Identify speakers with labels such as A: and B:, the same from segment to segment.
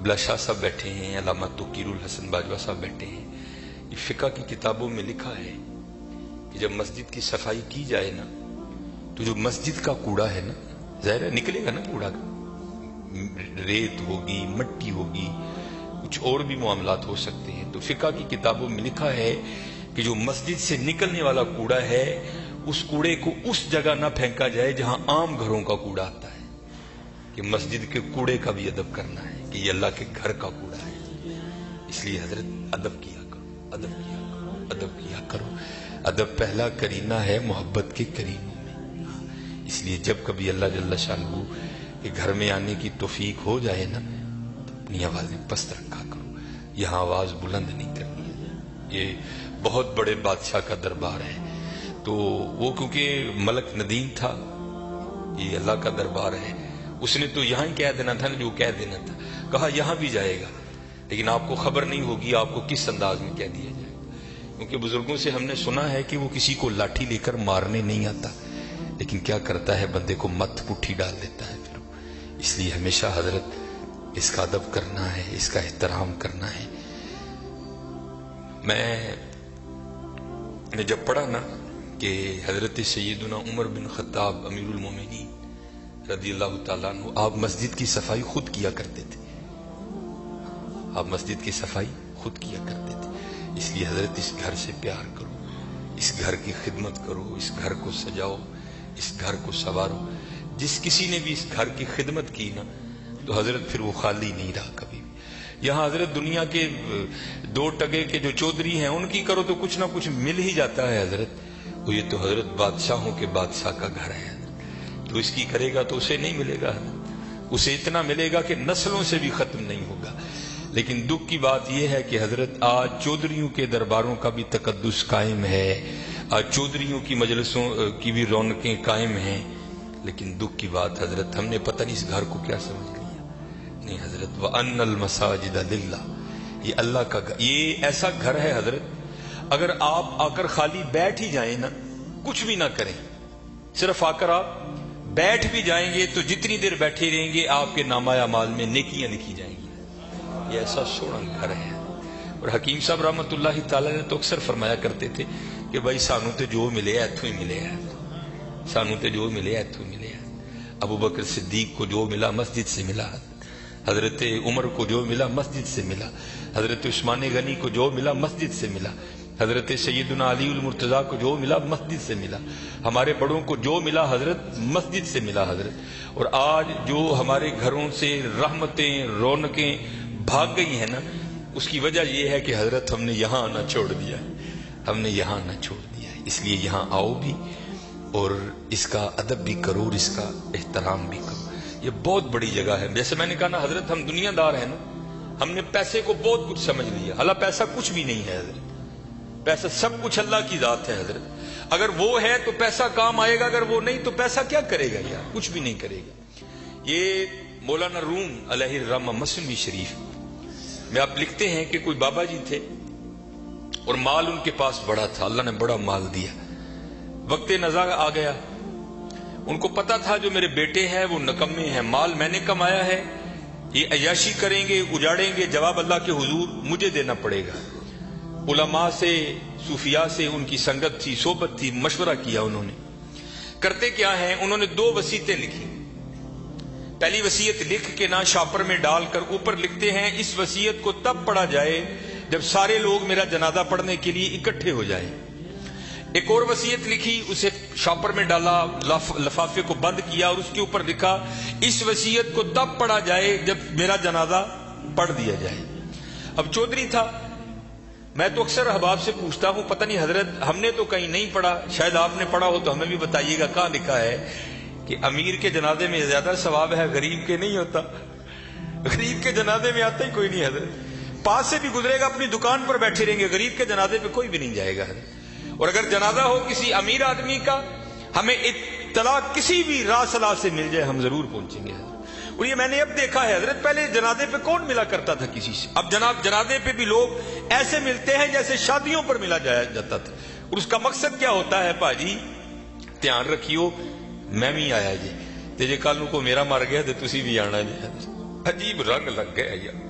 A: قبلہ شاہ صاحب بیٹھے ہیں، علامہ توقیر الحسن باجوہ صاحب بیٹھے ہیں. یہ فقہ کی کتابوں میں لکھا ہے کہ جب مسجد کی صفائی کی جائے نا تو جو مسجد کا کوڑا ہے نا، ظاہر ہے نکلے گا نا کوڑا، ریت ہوگی، مٹی ہوگی، کچھ اور بھی معاملات ہو سکتے ہیں. تو فقہ کی کتابوں میں لکھا ہے کہ جو مسجد سے نکلنے والا کوڑا ہے اس کوڑے کو اس جگہ نہ پھینکا جائے جہاں عام گھروں کا کوڑا آتا ہے، کہ مسجد کے کوڑے کا بھی ادب کرنا ہے کہ یہ اللہ کے گھر کا کوڑا ہے. اس لیے حضرت ادب کیا کرو، ادب کیا کرو، ادب کیا کرو. ادب پہلا کرینہ ہے محبت کے کرینوں میں. اس لیے جب کبھی اللہ جل شانہ کے گھر میں آنے کی توفیق ہو جائے نا تو اپنی آوازیں پست رکھا کرو، یہاں آواز بلند نہیں کرنی ہے. یہ بہت بڑے بادشاہ کا دربار ہے، تو وہ کیونکہ ملک ندیم تھا، یہ اللہ کا دربار ہے، اس نے تو یہاں ہی کہہ دینا تھا نا جو کہہ دینا تھا. کہا یہاں بھی جائے گا لیکن آپ کو خبر نہیں ہوگی آپ کو کس انداز میں کہہ دیا جائے گا. کیونکہ بزرگوں سے ہم نے سنا ہے کہ وہ کسی کو لاٹھی لے کر مارنے نہیں آتا، لیکن کیا کرتا ہے بندے کو مت پٹھی ڈال دیتا ہے پھر. اس لیے ہمیشہ حضرت اس کا ادب کرنا ہے، اس کا احترام کرنا ہے. میں نے جب پڑھا نا کہ حضرت سیدنا عمر بن خطاب امیر المومنین رضی اللہ تعالیٰ عنہ آپ مسجد کی صفائی خود کیا کرتے تھے، آپ مسجد کی صفائی خود کیا کرتے تھے. اس لیے حضرت اس گھر سے پیار کرو، اس گھر کی خدمت کرو، اس گھر کو سجاؤ، اس گھر کو سنوارو. جس کسی نے بھی اس گھر کی خدمت کی نا تو حضرت پھر وہ خالی نہیں رہا کبھی بھی. یہاں حضرت دنیا کے دو ٹگے کے جو چودھری ہیں ان کی کرو تو کچھ نہ کچھ مل ہی جاتا ہے حضرت. وہ یہ تو حضرت بادشاہوں کے بادشاہ کا گھر ہے حضرت، تو اس کی کرے گا تو اسے نہیں ملے گا حضرت، اسے اتنا ملے گا کہ نسلوں سے بھی ختم نہیں ہوگا. لیکن دکھ کی بات یہ ہے کہ حضرت آج چودھریوں کے درباروں کا بھی تقدس قائم ہے، آج چودھریوں کی مجلسوں کی بھی رونقیں قائم ہیں. لیکن دکھ کی بات حضرت ہم نے پتہ نہیں اس گھر کو کیا سمجھ لیا. نہیں حضرت وَأَنَّ الْمَسَاجِدَ لِلَّهِ، یہ اللہ کا گھر، یہ ایسا گھر ہے حضرت اگر آپ آ کر خالی بیٹھ ہی جائیں نا، کچھ بھی نہ کریں، صرف آ کر آپ بیٹھ بھی جائیں گے تو جتنی دیر بیٹھے رہیں گے آپ کے نامہ اعمال میں نیکیاں لکھی جائیں گی. یہ ایسا سونا گھر ہے. اور حکیم صاحب رحمۃ اللہ تعالی نے تو اکثر فرمایا کرتے تھے کہ بھائی سانو تے جو ملے ایتھوں ہی ملے ہے، سانو تے جو ملے ایتھوں ہی ملے ہے. ابو بکر صدیق کو جو ملا مسجد سے ملا، حضرت عمر کو جو ملا مسجد سے ملا، حضرت عثمان غنی کو جو ملا مسجد سے ملا، حضرت سیدنا علی المرتضیٰ کو جو ملا مسجد سے ملا، ہمارے بڑوں کو جو ملا حضرت مسجد سے ملا حضرت. اور آج جو ہمارے گھروں سے رحمتیں رونقیں بھاگ گئی ہیں نا، اس کی وجہ یہ ہے کہ حضرت ہم نے یہاں آنا چھوڑ دیا ہے، ہم نے یہاں آنا چھوڑ دیا ہے. اس لیے یہاں آؤ بھی اور اس کا ادب بھی کرو اور اس کا احترام بھی کرو. یہ بہت بڑی جگہ ہے. جیسے میں نے کہا نا حضرت ہم دنیا دار ہیں نا، ہم نے پیسے کو بہت کچھ سمجھ لیا، حالانکہ پیسہ کچھ بھی نہیں ہے حضرت. پیسہ سب کچھ اللہ کی ذات ہے حضرت. اگر وہ ہے تو پیسہ کام آئے گا، اگر وہ نہیں تو پیسہ کیا کرے گا یار، کچھ بھی نہیں کرے گا. یہ مولانا روم علیہ الرحمہ مثنوی شریف میں آپ لکھتے ہیں کہ کوئی بابا جی تھے اور مال ان کے پاس بڑا تھا، اللہ نے بڑا مال دیا. وقت نزا آ گیا، ان کو پتا تھا جو میرے بیٹے ہیں وہ نکمے ہیں، مال میں نے کمایا ہے، یہ عیاشی کریں گے اجاڑیں گے، جواب اللہ کے حضور مجھے دینا پڑے گا. علماء سے صوفیاء سے ان کی سنگت تھی، صحبت تھی، مشورہ کیا. انہوں نے کرتے کیا ہیں، انہوں نے 2 وصیتیں لکھی. پہلی وصیت لکھ کے نا شاپر میں ڈال کر اوپر لکھتے ہیں اس وصیت کو تب پڑھا جائے جب سارے لوگ میرا جنازہ پڑھنے کے لیے اکٹھے ہو جائیں. ایک اور وصیت لکھی، اسے شاپر میں ڈالا، لفافے کو بند کیا اور اس کے اوپر لکھا اس وصیت کو تب پڑھا جائے جب میرا جنازہ پڑھ دیا جائے. اب چودھری تھا، میں تو اکثر احباب سے پوچھتا ہوں پتہ نہیں حضرت ہم نے تو کہیں نہیں پڑھا، شاید آپ نے پڑھا ہو تو ہمیں بھی بتائیے گا کہاں لکھا ہے کہ امیر کے جنازے میں زیادہ ثواب ہے، غریب کے نہیں ہوتا. غریب کے جنازے میں آتا ہی کوئی نہیں حضرت، پاس سے بھی گزرے گا اپنی دکان پر بیٹھے رہیں گے، غریب کے جنازے پہ کوئی بھی نہیں جائے گا حضرت. اور اگر جنازہ ہو کسی امیر آدمی کا، ہمیں اطلاع کسی بھی راہ صلاح سے مل جائے ہم ضرور پہنچیں گے حضرت. اور یہ میں نے اب دیکھا ہے حضرت، پہلے جنازے پہ کون ملا کرتا تھا کسی سے، اب جناب جنازے پہ بھی لوگ ایسے ملتے ہیں جیسے شادیوں پر ملا جایا جاتا تھا. اور اس کا مقصد کیا ہوتا ہے، پاجی دھیان رکھیو میں بھی آیا جی تے جے کل کو میرا مر گیا تو تسی بھی آنا جی. عجیب رنگ لگ گیا یار.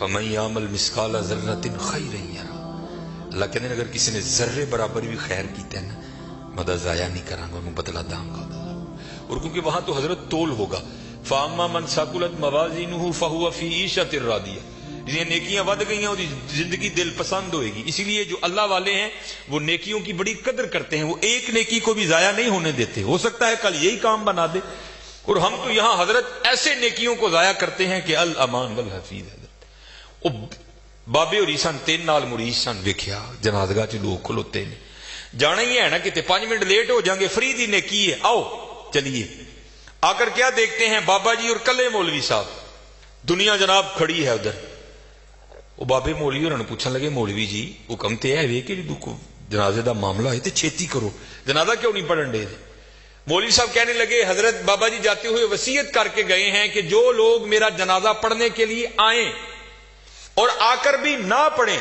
A: فمن یعمل مثقال ذرۃ خیرا یرہ، اللہ کہتے ہیں اگر کسی نے ذرے برابر بھی خیر کیتا ہے نا، مدد ضائع نہیں کراں گا، انہوں بدلہ داں گا۔ اور کیونکہ وہاں تو حضرت تول ہوگا، فاما من ثقلت موازینہ فہو فی عیشۃ راضیہ، جنہیں نیکیاں ود گئی ہیں اور زندگی دل پسند ہوئے گی۔ اسی لیے جو اللہ والے ہیں وہ نیکیوں کی بڑی قدر کرتے ہیں، وہ ایک نیکی کو بھی ضائع نہیں ہونے دیتے، ہو سکتا ہے کل یہی کام بنا دے۔ اور ہم تو یہاں حضرت ایسے نیکیوں کو ضائع کرتے ہیں کہ الامان والحفیظ۔ حضرت وہ بابے اور عیسان تین نال مریض سن، ویکھیا جنازگاہ چ لوگ کھلوتے نے، جانا ہی ہے نا کتے 5 منٹ لیٹ ہو جائیں گے، فری دی نیکی ہے، آؤ چلیے۔ آ کر کیا دیکھتے ہیں، بابا جی اور کلے مولوی صاحب، دنیا جناب کھڑی ہے ادھر۔ وہ بابے مولوی انہوں نے پوچھنے لگے، مولوی جی حکم تے ہے وے کہ جنازے دا معاملہ ہے تے چھیتی کرو، جنازہ کیوں نہیں پڑھن دے؟ مولوی صاحب کہنے لگے، حضرت بابا جی جاتے ہوئے وصیت کر کے گئے ہیں کہ جو لوگ میرا جنازہ پڑھنے کے لیے آئیں اور آ کر بھی نہ پڑھیں،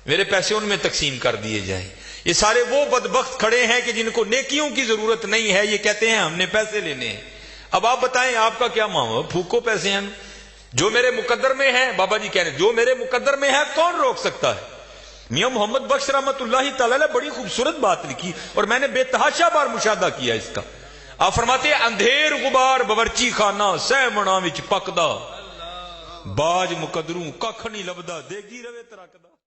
A: میرے پیسے ان میں تقسیم کر دیے جائیں۔ یہ سارے وہ بدبخت کھڑے ہیں کہ جن کو نیکیوں کی ضرورت نہیں ہے، یہ کہتے ہیں ہم نے پیسے لینے ہیں۔ اب آپ بتائیں آپ کا کیا معاملہ؟ پھوکو پیسے ہیں، جو میرے مقدر میں ہے۔ بابا جی کہہ رہے جو میرے مقدر میں ہے کون روک سکتا ہے؟ میاں محمد بخش رحمت اللہ تعالی علیہ بڑی خوبصورت بات لکھی اور میں نے بے تحاشا بار مشاہدہ کیا اس کا۔ آپ فرماتے ہیں اندھیر غبار باورچی خانہ سہ منا وچ پکدا، باج مقدروں ککھ نہیں لبدا، دیگی روے ترکدا۔